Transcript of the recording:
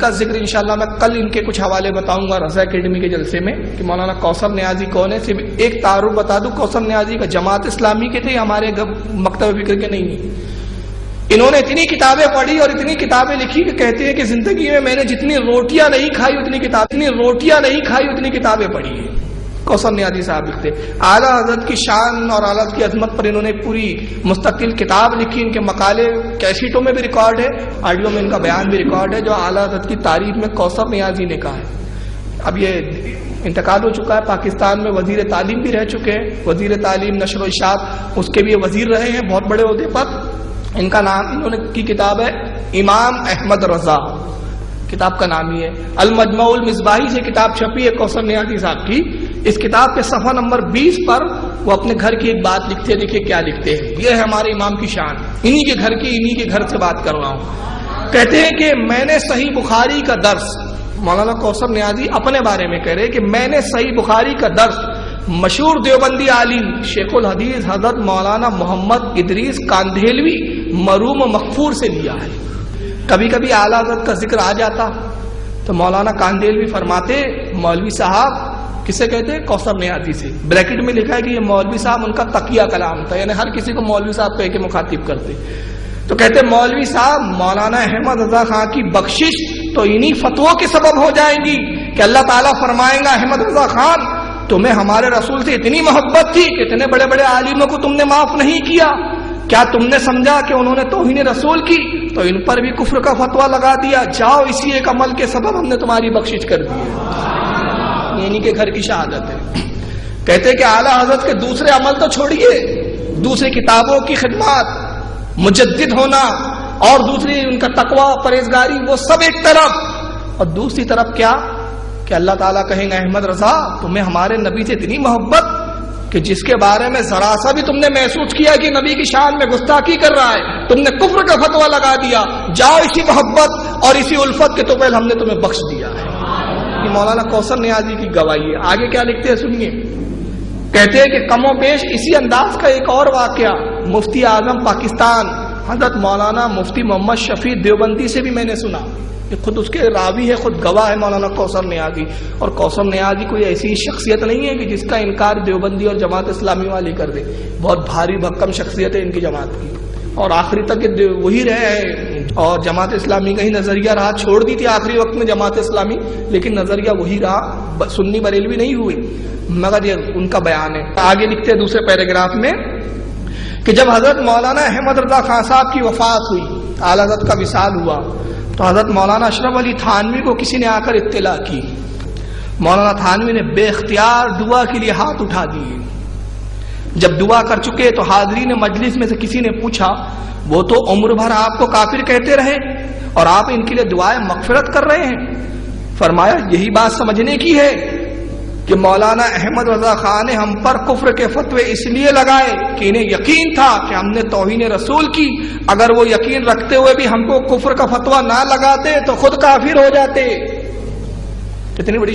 کا ذکر انشاءاللہ میں کل ان کے کچھ حوالے بتاؤں گا رضا اکیڈمی کے جلسے میں کہ مولانا کوثر نیازی کون ہے. صرف ایک تعارف بتا دوں, کوثر نیازی کا جماعت اسلامی کے تھے, ہمارے مکتب فکر کے نہیں ہیں. انہوں نے اتنی کتابیں پڑھی اور اتنی کتابیں لکھی کہ کہتے ہیں کہ زندگی میں نے جتنی روٹیاں نہیں کھائی اتنی کتابیں پڑھی ہیں. کوثر نیازی صاحب لکھتے اعلیٰ حضرت کی شان اور اعلیٰ حضرت کی عظمت پر انہوں نے پوری مستقل کتاب لکھی. ان کے مقالے کیسٹوں میں بھی ریکارڈ ہے, آڈیو میں ان کا بیان بھی ریکارڈ ہے, جو اعلیٰ حضرت کی تعریف میں کوثر نیازی نے کہا ہے. اب یہ انتقال ہو چکا ہے, پاکستان میں وزیر تعلیم بھی رہ چکے ہیں, وزیر تعلیم نشر و اشاعت اس کے بھی وزیر رہے ہیں بہت بڑے عہدے پر. ان کا نام انہوں نے کی کتاب ہے امام احمد رضا, کتاب کا نام ہی ہے. المجمع المصباحی سے کتاب چھپی ہے کوثر نیازی صاحب کی. اس کتاب کے صفحہ نمبر 20 پر وہ اپنے گھر کی ایک بات لکھتے ہیں. دیکھیے کیا لکھتے ہیں, یہ ہے ہمارے امام کی شان. انہی کے گھر سے بات کر رہا ہوں. کہتے ہیں کہ میں نے صحیح بخاری کا درس, مولانا کوثر نیازی اپنے بارے میں کہہ رہے کہ میں نے صحیح بخاری کا درس مشہور دیوبندی عالم شیخ الحدیث حضرت مولانا محمد ادریس کاندھیلوی مروم و مغفور سے لیا ہے. کبھی کبھی اعلیٰ حضرت کا ذکر آ جاتا تو مولانا کاندھیلوی فرماتے مولوی صاحب, کسے کہتے ہیں, کوثر نیازی سے. بریکٹ میں لکھا ہے کہ یہ مولوی صاحب ان کا تقیہ کلام تھا, یعنی ہر کسی کو مولوی صاحب کہہ کے مخاطب کرتے. تو کہتے مولوی صاحب مولانا احمد رضا خان کی بخشش تو انہی فتووں کے سبب ہو جائیں گی کہ اللہ تعالیٰ فرمائیں گا احمد رضا خان تمہیں ہمارے رسول سے اتنی محبت تھی کہ اتنے بڑے بڑے عالموں کو تم نے معاف نہیں کیا, کیا تم نے سمجھا کہ انہوں نے توہین رسول کی تو ان پر بھی کفر کا فتویٰ لگا دیا, جاؤ اسی ایک عمل کے سبب ہم نے تمہاری بخشش کر دی ہے. انہی کے گھر کی شہادت ہے. کہتے کہ اعلیٰ حضرت کے دوسرے عمل تو چھوڑیے, دوسری کتابوں کی خدمات, مجدد ہونا, اور دوسری ان کا تقوی پرہیزگاری, وہ سب ایک طرف, اور دوسری طرف کیا کہ اللہ تعالیٰ کہیں گا احمد رضا تمہیں ہمارے نبی سے اتنی محبت کہ جس کے بارے میں ذرا سا بھی تم نے محسوس کیا کہ نبی کی شان میں گستاخی کر رہا ہے, تم نے کفر کا فتویٰ لگا دیا, جاؤ اسی محبت اور اسی الفت کے تو پہلے ہم نے تمہیں بخش دیا ہے. یہ مولانا کوثر نیازی کی گواہی ہے. آگے کیا لکھتے ہیں سنیے. کہتے ہیں کہ کم و بیش اسی انداز کا ایک اور واقعہ مفتی اعظم پاکستان حضرت مولانا مفتی محمد شفیع دیوبندی سے بھی میں نے سنا. یہ خود اس کے راوی ہے, خود گواہ ہے مولانا کوثر نیازی. اور کوثر نیازی کوئی ایسی شخصیت نہیں ہے کہ جس کا انکار دیوبندی اور جماعت اسلامی والی کر دے. بہت بھاری بھرکم شخصیت ہے ان کی جماعت کی, اور آخری تک وہی رہے ہیں. اور جماعت اسلامی کا ہی نظریہ رہا, چھوڑ دی تھی آخری وقت میں جماعت اسلامی, لیکن نظریہ وہی رہا, سنی بریلوی نہیں ہوئی, مگر یہ ان کا بیان ہے. آگے لکھتے ہیں دوسرے پیراگراف میں کہ جب حضرت مولانا احمد رضا خان صاحب کی وفات ہوئی, اعلیٰ حضرت کا وصال ہوا, تو حضرت مولانا اشرف علی تھانوی کو کسی نے آ کر اطلاع کی. مولانا تھانوی نے بے اختیار دعا کے لیے ہاتھ اٹھا دیے. جب دعا کر چکے تو حاضرین مجلس میں سے کسی نے پوچھا وہ تو عمر بھر آپ کو کافر کہتے رہے اور آپ ان کے لیے دعائیں مغفرت کر رہے ہیں. فرمایا یہی بات سمجھنے کی ہے کہ مولانا احمد رضا خان نے ہم پر کفر کے فتوے اس لیے لگائے کہ انہیں یقین تھا کہ ہم نے توہین رسول کی, اگر وہ یقین رکھتے ہوئے بھی ہم کو کفر کا فتویٰ نہ لگاتے تو خود کافر ہو جاتے. کتنی بڑی